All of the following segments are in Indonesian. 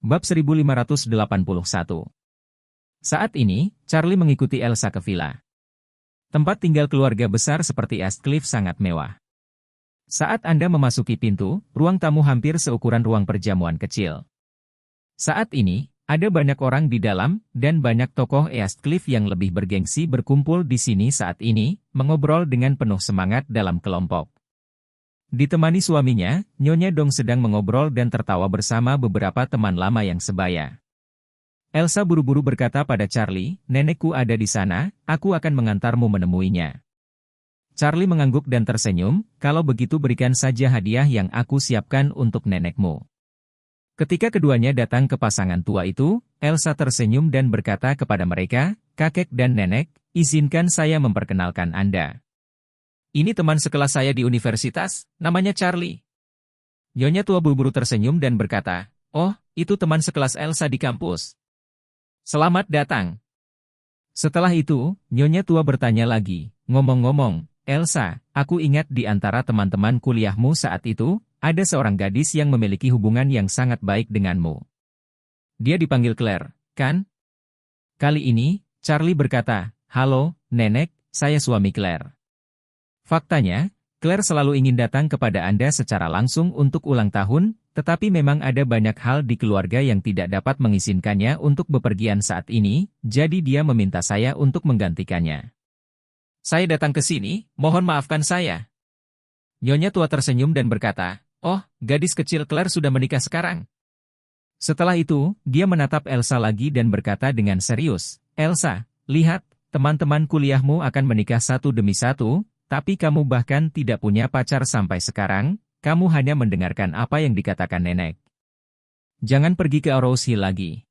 Bab 1581. Saat ini, Charlie mengikuti Elsa ke villa. Tempat tinggal keluarga besar seperti Eastcliff sangat mewah. Saat Anda memasuki pintu, ruang tamu hampir seukuran ruang perjamuan kecil. Saat ini, ada banyak orang di dalam, dan banyak tokoh Eastcliff yang lebih bergengsi berkumpul di sini saat ini, mengobrol dengan penuh semangat dalam kelompok. Ditemani suaminya, Nyonya Dong sedang mengobrol dan tertawa bersama beberapa teman lama yang sebaya. Elsa buru-buru berkata pada Charlie, "Nenekku ada di sana, aku akan mengantarmu menemuinya." Charlie mengangguk dan tersenyum, "Kalau begitu berikan saja hadiah yang aku siapkan untuk nenekmu." Ketika keduanya datang ke pasangan tua itu, Elsa tersenyum dan berkata kepada mereka, "Kakek dan nenek, izinkan saya memperkenalkan Anda. Ini teman sekelas saya di universitas, namanya Charlie." Nyonya tua buru-buru tersenyum dan berkata, "Oh, itu teman sekelas Elsa di kampus. Selamat datang." Setelah itu, Nyonya tua bertanya lagi, "Ngomong-ngomong, Elsa, aku ingat di antara teman-teman kuliahmu saat itu, ada seorang gadis yang memiliki hubungan yang sangat baik denganmu. Dia dipanggil Claire, kan?" Kali ini, Charlie berkata, "Halo, nenek, saya suami Claire. Faktanya, Claire selalu ingin datang kepada Anda secara langsung untuk ulang tahun, tetapi memang ada banyak hal di keluarga yang tidak dapat mengizinkannya untuk bepergian saat ini, jadi dia meminta saya untuk menggantikannya. Saya datang ke sini, mohon maafkan saya." Nyonya tua tersenyum dan berkata, "Oh, gadis kecil Claire sudah menikah sekarang." Setelah itu, dia menatap Elsa lagi dan berkata dengan serius, "Elsa, lihat, teman-teman kuliahmu akan menikah satu demi satu, tapi kamu bahkan tidak punya pacar sampai sekarang, kamu hanya mendengarkan apa yang dikatakan nenek. Jangan pergi ke Arrows Hill lagi.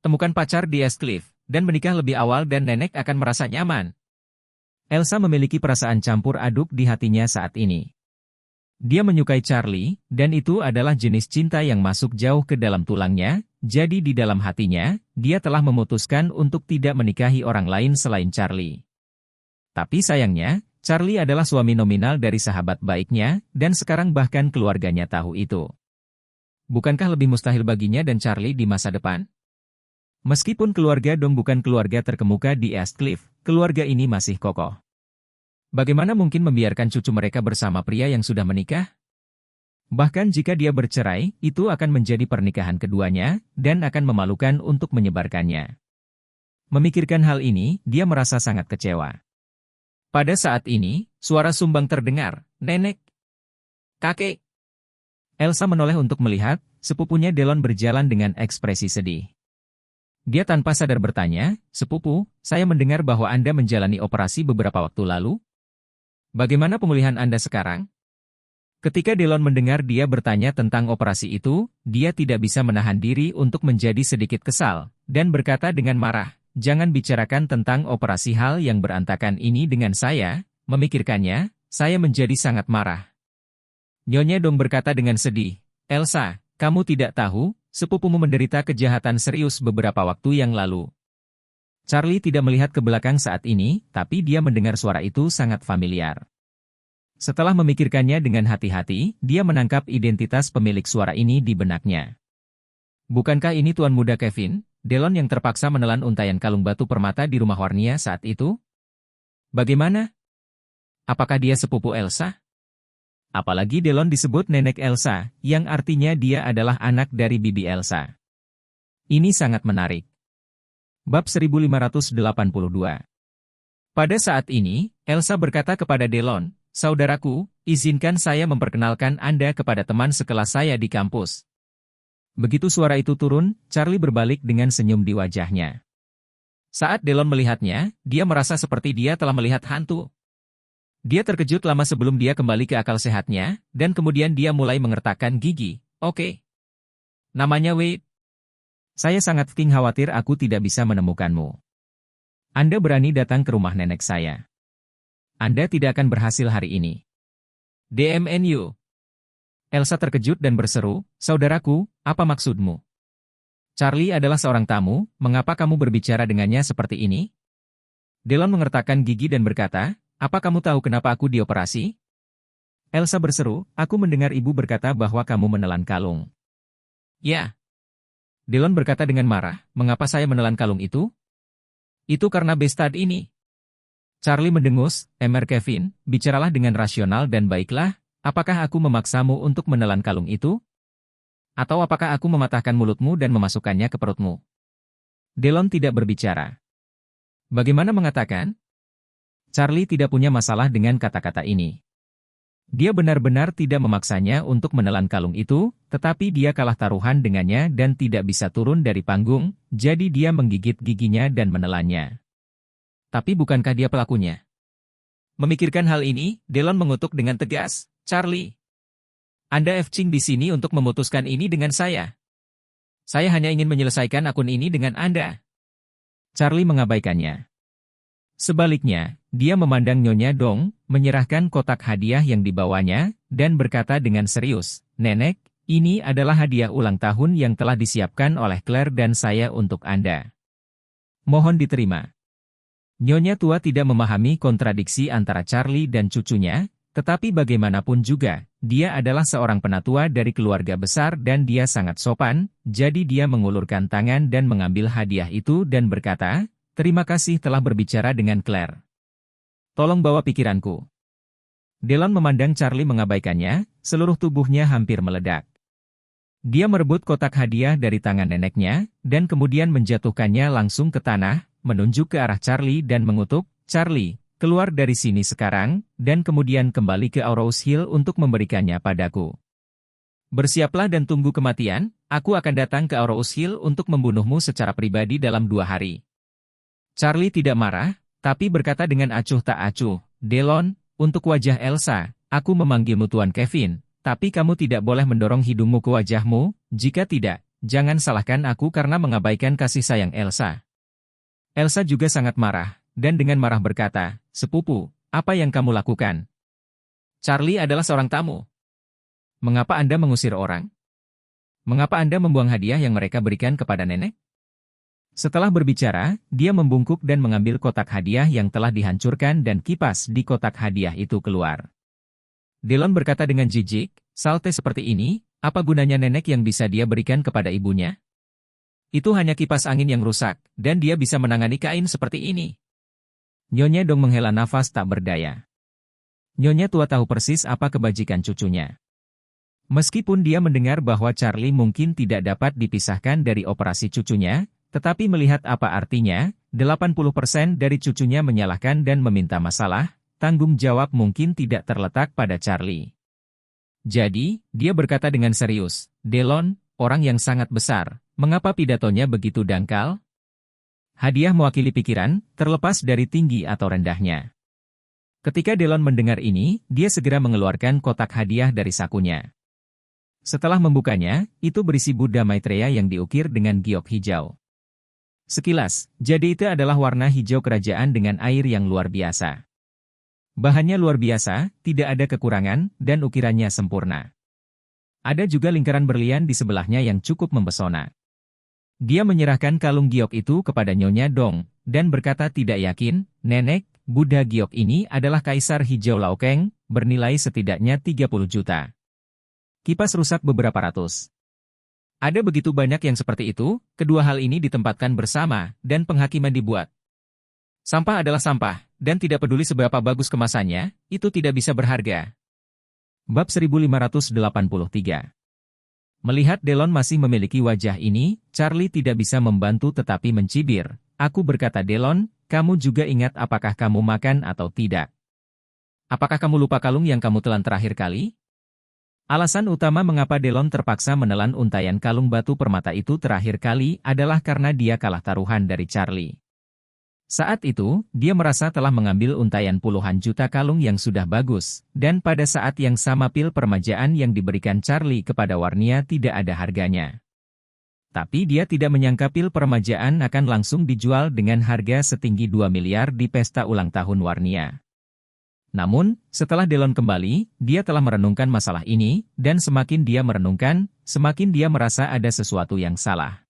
Temukan pacar di Eastcliff, dan menikah lebih awal dan nenek akan merasa nyaman." Elsa memiliki perasaan campur aduk di hatinya saat ini. Dia menyukai Charlie, dan itu adalah jenis cinta yang masuk jauh ke dalam tulangnya, jadi di dalam hatinya, dia telah memutuskan untuk tidak menikahi orang lain selain Charlie. Tapi sayangnya, Charlie adalah suami nominal dari sahabat baiknya, dan sekarang bahkan keluarganya tahu itu. Bukankah lebih mustahil baginya dan Charlie di masa depan? Meskipun keluarga Dong bukan keluarga terkemuka di Eastcliff, keluarga ini masih kokoh. Bagaimana mungkin membiarkan cucu mereka bersama pria yang sudah menikah? Bahkan jika dia bercerai, itu akan menjadi pernikahan keduanya, dan akan memalukan untuk menyebarkannya. Memikirkan hal ini, dia merasa sangat kecewa. Pada saat ini, suara sumbang terdengar, "Nenek! Kakek!" Elsa menoleh untuk melihat, sepupunya Delon berjalan dengan ekspresi sedih. Dia tanpa sadar bertanya, "Sepupu, saya mendengar bahwa Anda menjalani operasi beberapa waktu lalu. Bagaimana pemulihan Anda sekarang?" Ketika Delon mendengar dia bertanya tentang operasi itu, dia tidak bisa menahan diri untuk menjadi sedikit kesal, dan berkata dengan marah, "Jangan bicarakan tentang operasi hal yang berantakan ini dengan saya." Memikirkannya, saya menjadi sangat marah. Nyonya Dong berkata dengan sedih, "Elsa, kamu tidak tahu, sepupumu menderita kejahatan serius beberapa waktu yang lalu." Charlie tidak melihat ke belakang saat ini, tapi dia mendengar suara itu sangat familiar. Setelah memikirkannya dengan hati-hati, dia menangkap identitas pemilik suara ini di benaknya. Bukankah ini Tuan Muda Kevin, Delon yang terpaksa menelan untaian kalung batu permata di rumah Warnia saat itu? Bagaimana? Apakah dia sepupu Elsa? Apalagi Delon disebut nenek Elsa, yang artinya dia adalah anak dari bibi Elsa. Ini sangat menarik. Bab 1582. Pada saat ini, Elsa berkata kepada Delon, "Saudaraku, izinkan saya memperkenalkan Anda kepada teman sekelas saya di kampus." Begitu suara itu turun, Charlie berbalik dengan senyum di wajahnya. Saat Delon melihatnya, dia merasa seperti dia telah melihat hantu. Dia terkejut lama sebelum dia kembali ke akal sehatnya, dan kemudian dia mulai mengertakkan gigi. "Oke. Namanya Wade. Saya sangat khawatir aku tidak bisa menemukanmu. Anda berani datang ke rumah nenek saya. Anda tidak akan berhasil hari ini. DMNU." Elsa terkejut dan berseru, "Saudaraku, apa maksudmu? Charlie adalah seorang tamu, mengapa kamu berbicara dengannya seperti ini?" Delon mengertakkan gigi dan berkata, "Apa kamu tahu kenapa aku dioperasi?" Elsa berseru, "Aku mendengar ibu berkata bahwa kamu menelan kalung." "Ya." Delon berkata dengan marah, mengapa saya menelan kalung itu? Itu karena bestad ini. Charlie mendengus, Kevin, bicaralah dengan rasional dan baiklah, apakah aku memaksamu untuk menelan kalung itu? Atau apakah aku mematahkan mulutmu dan memasukkannya ke perutmu? Delon tidak berbicara. Bagaimana mengatakan? Charlie tidak punya masalah dengan kata-kata ini. Dia benar-benar tidak memaksanya untuk menelan kalung itu, tetapi dia kalah taruhan dengannya dan tidak bisa turun dari panggung, jadi dia menggigit giginya dan menelannya. Tapi bukankah dia pelakunya? Memikirkan hal ini, Delon mengutuk dengan tegas, Charlie. Anda fcing di sini untuk memutuskan ini dengan saya. Saya hanya ingin menyelesaikan akun ini dengan Anda. Charlie mengabaikannya. Sebaliknya, dia memandang Nyonya Dong, menyerahkan kotak hadiah yang dibawanya, dan berkata dengan serius, Nenek, ini adalah hadiah ulang tahun yang telah disiapkan oleh Claire dan saya untuk Anda. Mohon diterima. Nyonya tua tidak memahami kontradiksi antara Charlie dan cucunya, tetapi bagaimanapun juga, dia adalah seorang penatua dari keluarga besar dan dia sangat sopan, jadi dia mengulurkan tangan dan mengambil hadiah itu dan berkata, terima kasih telah berbicara dengan Claire. Tolong bawa pikiranku. Delon memandang Charlie mengabaikannya, seluruh tubuhnya hampir meledak. Dia merebut kotak hadiah dari tangan neneknya, dan kemudian menjatuhkannya langsung ke tanah, menunjuk ke arah Charlie dan mengutuk, Charlie, keluar dari sini sekarang, dan kemudian kembali ke Aurous Hill untuk memberikannya padaku. Bersiaplah dan tunggu kematian, aku akan datang ke Aurous Hill untuk membunuhmu secara pribadi dalam 2 hari. Charlie tidak marah, tapi berkata dengan acuh tak acuh, Delon, untuk wajah Elsa, aku memanggilmu Tuan Kevin, tapi kamu tidak boleh mendorong hidungmu ke wajahmu, jika tidak, jangan salahkan aku karena mengabaikan kasih sayang Elsa. Elsa juga sangat marah, dan dengan marah berkata, Sepupu, apa yang kamu lakukan? Charlie adalah seorang tamu. Mengapa Anda mengusir orang? Mengapa Anda membuang hadiah yang mereka berikan kepada nenek? Setelah berbicara, dia membungkuk dan mengambil kotak hadiah yang telah dihancurkan dan kipas di kotak hadiah itu keluar. Delon berkata dengan jijik, salte seperti ini, apa gunanya nenek yang bisa dia berikan kepada ibunya? Itu hanya kipas angin yang rusak, dan dia bisa menangani kain seperti ini. Nyonya Dong menghela nafas tak berdaya. Nyonya tua tahu persis apa kebajikan cucunya. Meskipun dia mendengar bahwa Charlie mungkin tidak dapat dipisahkan dari operasi cucunya, tetapi melihat apa artinya, 80% dari cucunya menyalahkan dan meminta masalah, tanggung jawab mungkin tidak terletak pada Charlie. Jadi, dia berkata dengan serius, Delon, orang yang sangat besar, mengapa pidatonya begitu dangkal? Hadiah mewakili pikiran, terlepas dari tinggi atau rendahnya. Ketika Delon mendengar ini, dia segera mengeluarkan kotak hadiah dari sakunya. Setelah membukanya, itu berisi Buddha Maitreya yang diukir dengan giok hijau. Sekilas, jadi itu adalah warna hijau kerajaan dengan air yang luar biasa. Bahannya luar biasa, tidak ada kekurangan, dan ukirannya sempurna. Ada juga lingkaran berlian di sebelahnya yang cukup mempesona. Dia menyerahkan kalung giok itu kepada Nyonya Dong, dan berkata tidak yakin, Nenek, Buddha giok ini adalah Kaisar Hijau Laokeng, bernilai setidaknya 30 juta. Kipas rusak beberapa ratus. Ada begitu banyak yang seperti itu, kedua hal ini ditempatkan bersama, dan penghakiman dibuat. Sampah adalah sampah, dan tidak peduli seberapa bagus kemasannya, itu tidak bisa berharga. Bab 1583. Melihat Delon masih memiliki wajah ini, Charlie tidak bisa membantu tetapi mencibir. Aku berkata Delon, kamu juga ingat apakah kamu makan atau tidak? Apakah kamu lupa kalung yang kamu telan terakhir kali? Alasan utama mengapa Delon terpaksa menelan untaian kalung batu permata itu terakhir kali adalah karena dia kalah taruhan dari Charlie. Saat itu, dia merasa telah mengambil untaian puluhan juta kalung yang sudah bagus, dan pada saat yang sama pil permajaan yang diberikan Charlie kepada Warnia tidak ada harganya. Tapi dia tidak menyangka pil permajaan akan langsung dijual dengan harga setinggi 2 miliar di pesta ulang tahun Warnia. Namun, setelah Delon kembali, dia telah merenungkan masalah ini, dan semakin dia merenungkan, semakin dia merasa ada sesuatu yang salah.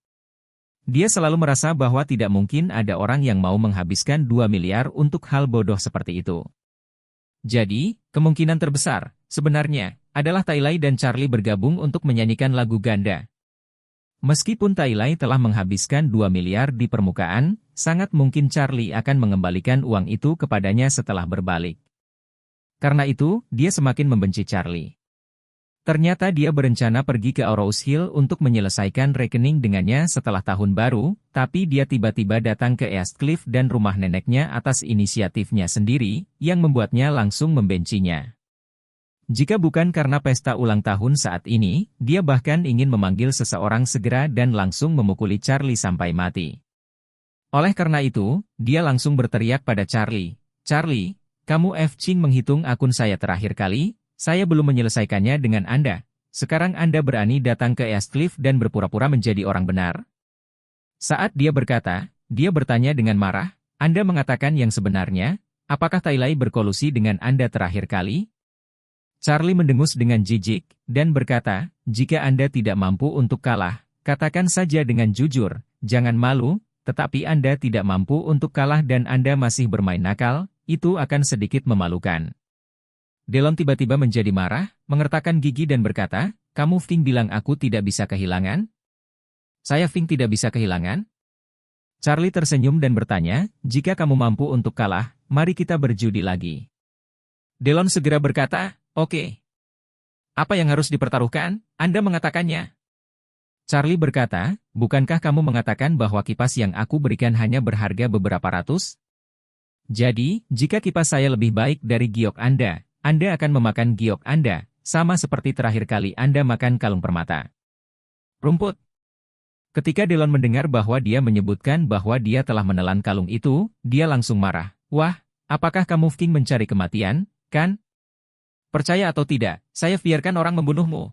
Dia selalu merasa bahwa tidak mungkin ada orang yang mau menghabiskan 2 miliar untuk hal bodoh seperti itu. Jadi, kemungkinan terbesar, sebenarnya, adalah Tai Lai dan Charlie bergabung untuk menyanyikan lagu ganda. Meskipun Tailai telah menghabiskan 2 miliar di permukaan, sangat mungkin Charlie akan mengembalikan uang itu kepadanya setelah berbalik. Karena itu, dia semakin membenci Charlie. Ternyata dia berencana pergi ke Arrows Hill untuk menyelesaikan rekening dengannya setelah tahun baru, tapi dia tiba-tiba datang ke East Cliff dan rumah neneknya atas inisiatifnya sendiri, yang membuatnya langsung membencinya. Jika bukan karena pesta ulang tahun saat ini, dia bahkan ingin memanggil seseorang segera dan langsung memukuli Charlie sampai mati. Oleh karena itu, dia langsung berteriak pada Charlie, "Charlie, kamu menghitung akun saya terakhir kali, saya belum menyelesaikannya dengan Anda. Sekarang Anda berani datang ke East Cliff dan berpura-pura menjadi orang benar?" Saat dia berkata, dia bertanya dengan marah, "Anda mengatakan yang sebenarnya, apakah Tailai berkolusi dengan Anda terakhir kali?" Charlie mendengus dengan jijik, dan berkata, "Jika Anda tidak mampu untuk kalah, katakan saja dengan jujur, jangan malu, tetapi Anda tidak mampu untuk kalah dan Anda masih bermain nakal, itu akan sedikit memalukan." Delon tiba-tiba menjadi marah, mengertakkan gigi dan berkata, "Kamu bilang aku tidak bisa kehilangan? Saya tidak bisa kehilangan?" Charlie tersenyum dan bertanya, "Jika kamu mampu untuk kalah, mari kita berjudi lagi." Delon segera berkata, "Oke. Apa yang harus dipertaruhkan? Anda mengatakannya." Charlie berkata, "Bukankah kamu mengatakan bahwa kipas yang aku berikan hanya berharga beberapa ratus? Jadi, jika kipas saya lebih baik dari giok Anda akan memakan giok Anda, sama seperti terakhir kali Anda makan kalung permata rumput." Ketika Delon mendengar bahwa dia menyebutkan bahwa dia telah menelan kalung itu, dia langsung marah. "Wah, apakah kamu mencari kematian, kan? Percaya atau tidak, saya biarkan orang membunuhmu."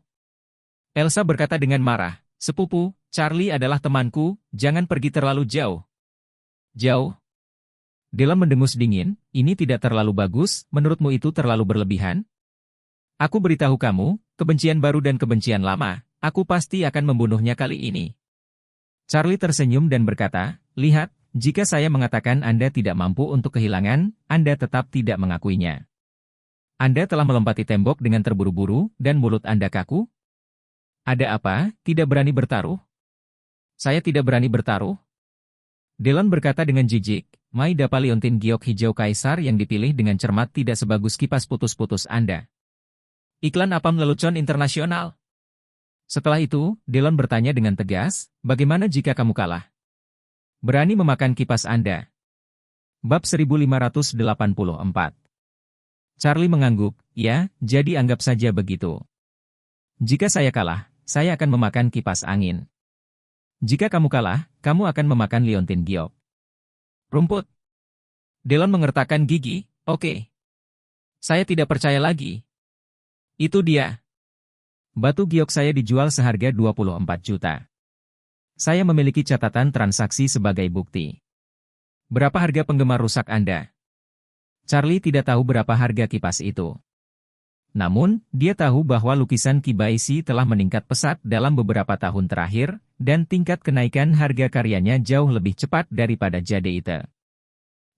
Elsa berkata dengan marah, "Sepupu, Charlie adalah temanku, jangan pergi terlalu jauh." "Jauh?" Delon mendengus dingin, "Ini tidak terlalu bagus, menurutmu itu terlalu berlebihan? Aku beritahu kamu, kebencian baru dan kebencian lama, aku pasti akan membunuhnya kali ini." Charlie tersenyum dan berkata, "Lihat, jika saya mengatakan Anda tidak mampu untuk kehilangan, Anda tetap tidak mengakuinya. Anda telah melompati tembok dengan terburu-buru, dan mulut Anda kaku? Ada apa, tidak berani bertaruh?" "Saya tidak berani bertaruh." Delon berkata dengan jijik, "Maida Paleontin giok hijau kaisar yang dipilih dengan cermat tidak sebagus kipas putus-putus Anda. Iklan apam lelucon internasional." Setelah itu, Delon bertanya dengan tegas, "Bagaimana jika kamu kalah? Berani memakan kipas Anda?" Bab 1584. Charlie mengangguk, "Ya, jadi anggap saja begitu. Jika saya kalah, saya akan memakan kipas angin. Jika kamu kalah, kamu akan memakan liontin giok rumput." Delon mengertakkan gigi, "Oke. Saya tidak percaya lagi. Itu dia. Batu giok saya dijual seharga 24 juta. Saya memiliki catatan transaksi sebagai bukti. Berapa harga penggemar rusak Anda?" Charlie tidak tahu berapa harga kipas itu. Namun, dia tahu bahwa lukisan Kibaisi telah meningkat pesat dalam beberapa tahun terakhir, dan tingkat kenaikan harga karyanya jauh lebih cepat daripada Jadeite.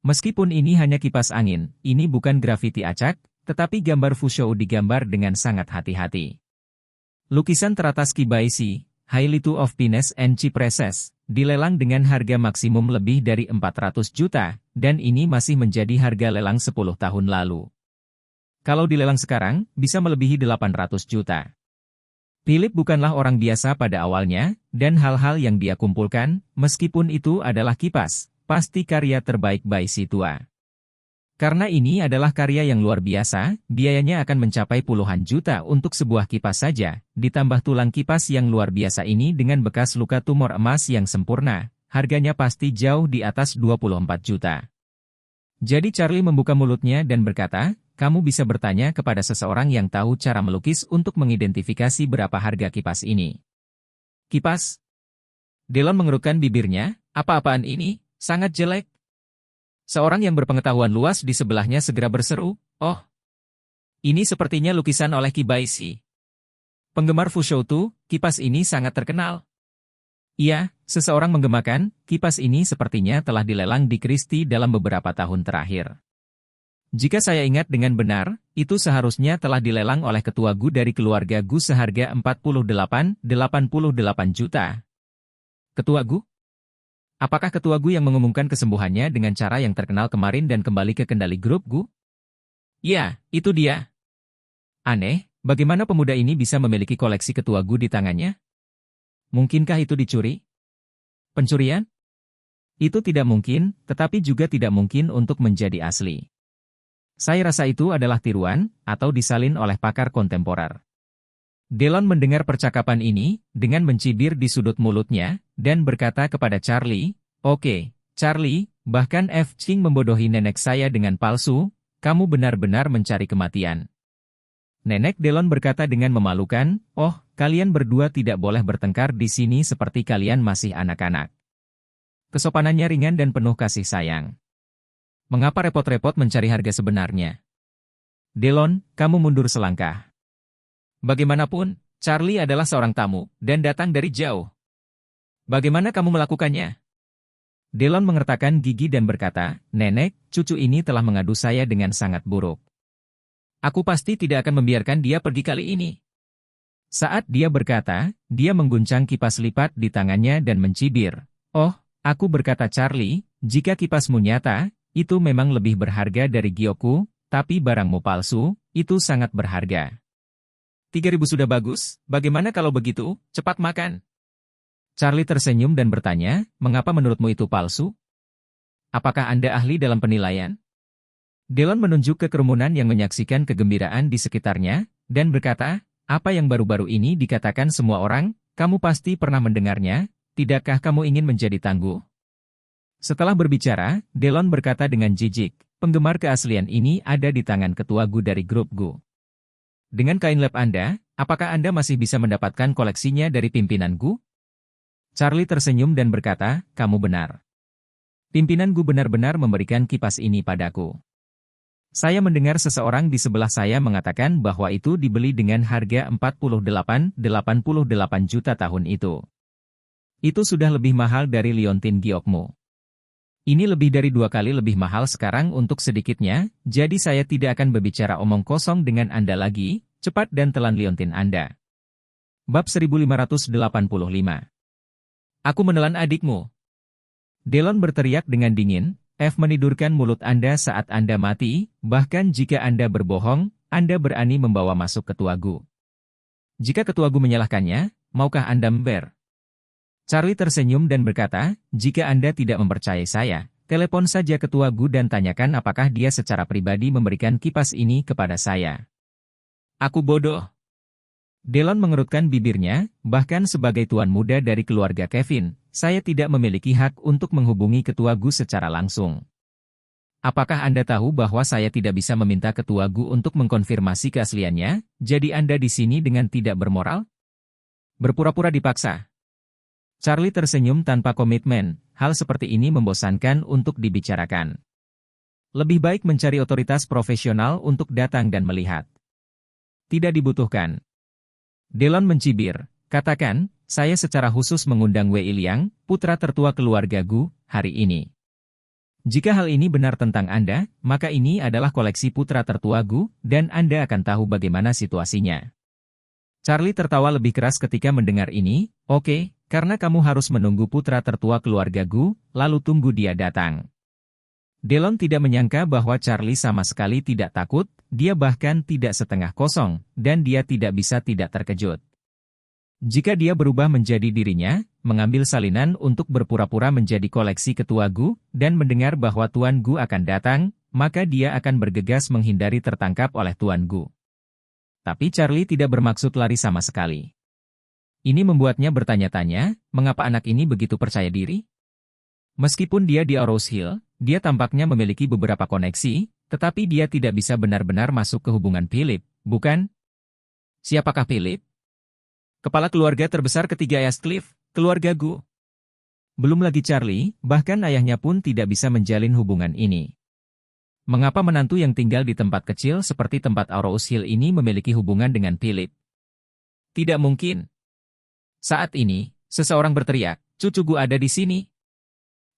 Meskipun ini hanya kipas angin, ini bukan grafiti acak, tetapi gambar Fushou digambar dengan sangat hati-hati. Lukisan teratas Kibaisi, Highlight of Finesse and Cypresses, dilelang dengan harga maksimum lebih dari 400 juta, dan ini masih menjadi harga lelang 10 tahun lalu. Kalau dilelang sekarang, bisa melebihi 800 juta. Philip bukanlah orang biasa pada awalnya, dan hal-hal yang dia kumpulkan, meskipun itu adalah kipas, pasti karya terbaik Baisi tua. Karena ini adalah karya yang luar biasa, biayanya akan mencapai puluhan juta untuk sebuah kipas saja, ditambah tulang kipas yang luar biasa ini dengan bekas luka tumor emas yang sempurna, harganya pasti jauh di atas 24 juta. Jadi Charlie membuka mulutnya dan berkata, "Kamu bisa bertanya kepada seseorang yang tahu cara melukis untuk mengidentifikasi berapa harga kipas ini." "Kipas?" Delon mengerutkan bibirnya, "Apa-apaan ini? Sangat jelek." Seorang yang berpengetahuan luas di sebelahnya segera berseru, "Oh, ini sepertinya lukisan oleh Kibaisi. Penggemar Fushou, kipas ini sangat terkenal." "Iya," seseorang menggemakan, "kipas ini sepertinya telah dilelang di Christie dalam beberapa tahun terakhir. Jika saya ingat dengan benar, itu seharusnya telah dilelang oleh ketua Gu dari keluarga Gu seharga 88 juta. Ketua Gu? Apakah Ketua Gu yang mengumumkan kesembuhannya dengan cara yang terkenal kemarin dan kembali ke kendali grup Gu? Ya, itu dia. Aneh, bagaimana pemuda ini bisa memiliki koleksi Ketua Gu di tangannya? Mungkinkah itu dicuri? Pencurian? Itu tidak mungkin, tetapi juga tidak mungkin untuk menjadi asli. Saya rasa itu adalah tiruan, atau disalin oleh pakar kontemporer. Delon mendengar percakapan ini, dengan mencibir di sudut mulutnya, dan berkata kepada Charlie, "Oke, Charlie, bahkan F. Ching membodohi nenek saya dengan palsu, kamu benar-benar mencari kematian." Nenek Delon berkata dengan memalukan, "Oh, kalian berdua tidak boleh bertengkar di sini seperti kalian masih anak-anak." Kesopanannya ringan dan penuh kasih sayang. Mengapa repot-repot mencari harga sebenarnya? Delon, kamu mundur selangkah. Bagaimanapun, Charlie adalah seorang tamu, dan datang dari jauh. Bagaimana kamu melakukannya? Delon mengertakkan gigi dan berkata, "Nenek, cucu ini telah mengadu saya dengan sangat buruk. Aku pasti tidak akan membiarkan dia pergi kali ini." Saat dia berkata, dia mengguncang kipas lipat di tangannya dan mencibir. "Oh, aku berkata Charlie, jika kipasmu nyata, itu memang lebih berharga dari Gyoku, tapi barangmu palsu, itu sangat berharga." 3.000 sudah bagus, bagaimana kalau begitu, cepat makan. Charlie tersenyum dan bertanya, "Mengapa menurutmu itu palsu? Apakah Anda ahli dalam penilaian?" Delon menunjuk ke kerumunan yang menyaksikan kegembiraan di sekitarnya, dan berkata, "Apa yang baru-baru ini dikatakan semua orang, kamu pasti pernah mendengarnya, tidakkah kamu ingin menjadi tangguh?" Setelah berbicara, Delon berkata dengan jijik, "Penggemar keaslian ini ada di tangan ketua Gu dari grup Gu. Dengan kain lab Anda, apakah Anda masih bisa mendapatkan koleksinya dari pimpinan Gu?" Charlie tersenyum dan berkata, "Kamu benar. Pimpinan Gu benar-benar memberikan kipas ini padaku. Saya mendengar seseorang di sebelah saya mengatakan bahwa itu dibeli dengan harga 88 juta tahun itu. Itu sudah lebih mahal dari liontin giokmu. Ini lebih dari 2 kali lebih mahal sekarang untuk sedikitnya, jadi saya tidak akan berbicara omong kosong dengan Anda lagi, cepat dan telan liontin Anda." Bab 1585. "Aku menelan adikmu." Delon berteriak dengan dingin, "F menidurkan mulut Anda saat Anda mati, bahkan jika Anda berbohong, Anda berani membawa masuk ketua Gu. Jika ketua Gu menyalahkannya, maukah Anda member?" Charlie tersenyum dan berkata, "Jika Anda tidak mempercayai saya, telepon saja ketua Gu dan tanyakan apakah dia secara pribadi memberikan kipas ini kepada saya." "Aku bodoh." Delon mengerutkan bibirnya, "Bahkan sebagai tuan muda dari keluarga Kevin, saya tidak memiliki hak untuk menghubungi ketua Gu secara langsung. Apakah Anda tahu bahwa saya tidak bisa meminta ketua Gu untuk mengkonfirmasi keasliannya, jadi Anda di sini dengan tidak bermoral? Berpura-pura dipaksa." Charlie tersenyum tanpa komitmen, hal seperti ini membosankan untuk dibicarakan. Lebih baik mencari otoritas profesional untuk datang dan melihat. Tidak dibutuhkan. Delon mencibir, "Katakan, saya secara khusus mengundang Wei Liang, putra tertua keluarga Gu, hari ini. Jika hal ini benar tentang Anda, maka ini adalah koleksi putra tertua Gu, dan Anda akan tahu bagaimana situasinya." Charlie tertawa lebih keras ketika mendengar ini, "Oke, karena kamu harus menunggu putra tertua keluarga Gu, lalu tunggu dia datang." Delon tidak menyangka bahwa Charlie sama sekali tidak takut, dia bahkan tidak setengah kosong, dan dia tidak bisa tidak terkejut. Jika dia berubah menjadi dirinya, mengambil salinan untuk berpura-pura menjadi koleksi ketua Gu, dan mendengar bahwa Tuan Gu akan datang, maka dia akan bergegas menghindari tertangkap oleh Tuan Gu. Tapi Charlie tidak bermaksud lari sama sekali. Ini membuatnya bertanya-tanya, mengapa anak ini begitu percaya diri? Meskipun dia di Arrows Hill, dia tampaknya memiliki beberapa koneksi, tetapi dia tidak bisa benar-benar masuk ke hubungan Philip, bukan? Siapakah Philip? Kepala keluarga terbesar ketiga Eastcliff, keluarga Gu. Belum lagi Charlie, bahkan ayahnya pun tidak bisa menjalin hubungan ini. Mengapa menantu yang tinggal di tempat kecil seperti tempat Arrows Hill ini memiliki hubungan dengan Philip? Tidak mungkin. Saat ini, seseorang berteriak, "Cucu Gu ada di sini."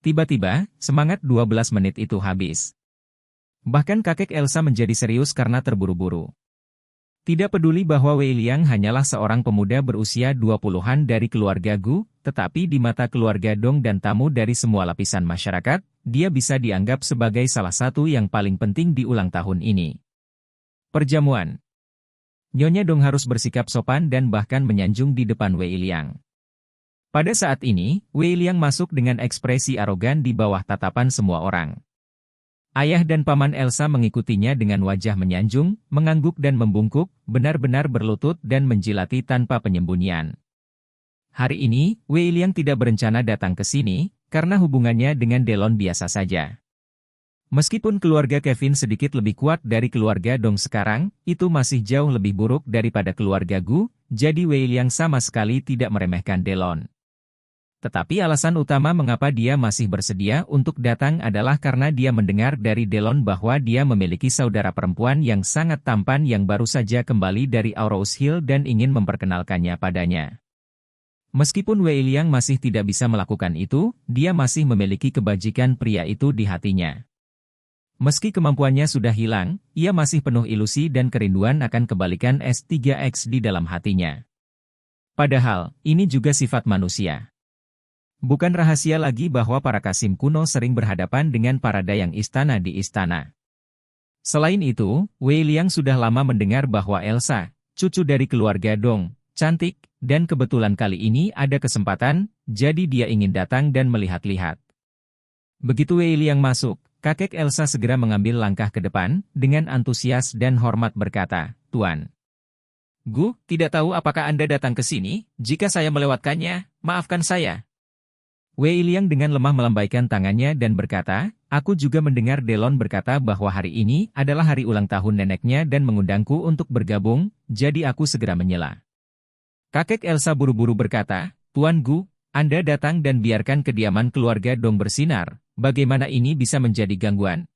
Tiba-tiba, semangat 12 menit itu habis. Bahkan kakek Elsa menjadi serius karena terburu-buru. Tidak peduli bahwa Wei Liang hanyalah seorang pemuda berusia 20-an dari keluarga Gu, tetapi di mata keluarga Dong dan tamu dari semua lapisan masyarakat, dia bisa dianggap sebagai salah satu yang paling penting di ulang tahun ini. Perjamuan. Nyonya Dong harus bersikap sopan dan bahkan menyanjung di depan Wei Liang. Pada saat ini, Wei Liang masuk dengan ekspresi arogan di bawah tatapan semua orang. Ayah dan paman Elsa mengikutinya dengan wajah menyanjung, mengangguk dan membungkuk, benar-benar berlutut dan menjilati tanpa penyembunyian. Hari ini, Wei Liang tidak berencana datang ke sini, karena hubungannya dengan Delon biasa saja. Meskipun keluarga Kevin sedikit lebih kuat dari keluarga Dong sekarang, itu masih jauh lebih buruk daripada keluarga Gu, jadi Wei Liang sama sekali tidak meremehkan Delon. Tetapi alasan utama mengapa dia masih bersedia untuk datang adalah karena dia mendengar dari Delon bahwa dia memiliki saudara perempuan yang sangat tampan yang baru saja kembali dari Aurous Hill dan ingin memperkenalkannya padanya. Meskipun Wei Liang masih tidak bisa melakukan itu, dia masih memiliki kebajikan pria itu di hatinya. Meski kemampuannya sudah hilang, ia masih penuh ilusi dan kerinduan akan kebalikan S3X di dalam hatinya. Padahal, ini juga sifat manusia. Bukan rahasia lagi bahwa para Kasim kuno sering berhadapan dengan para dayang istana di istana. Selain itu, Wei Liang sudah lama mendengar bahwa Elsa, cucu dari keluarga Dong, cantik, dan kebetulan kali ini ada kesempatan, jadi dia ingin datang dan melihat-lihat. Begitu Wei Liang masuk, kakek Elsa segera mengambil langkah ke depan, dengan antusias dan hormat berkata, "Tuan Gu, tidak tahu apakah Anda datang ke sini, jika saya melewatkannya, maafkan saya." Wei Liang dengan lemah melambaikan tangannya dan berkata, "Aku juga mendengar Delon berkata bahwa hari ini adalah hari ulang tahun neneknya dan mengundangku untuk bergabung, jadi aku segera menyela." Kakek Elsa buru-buru berkata, "Tuan Gu, Anda datang dan biarkan kediaman keluarga Dong bersinar, bagaimana ini bisa menjadi gangguan?"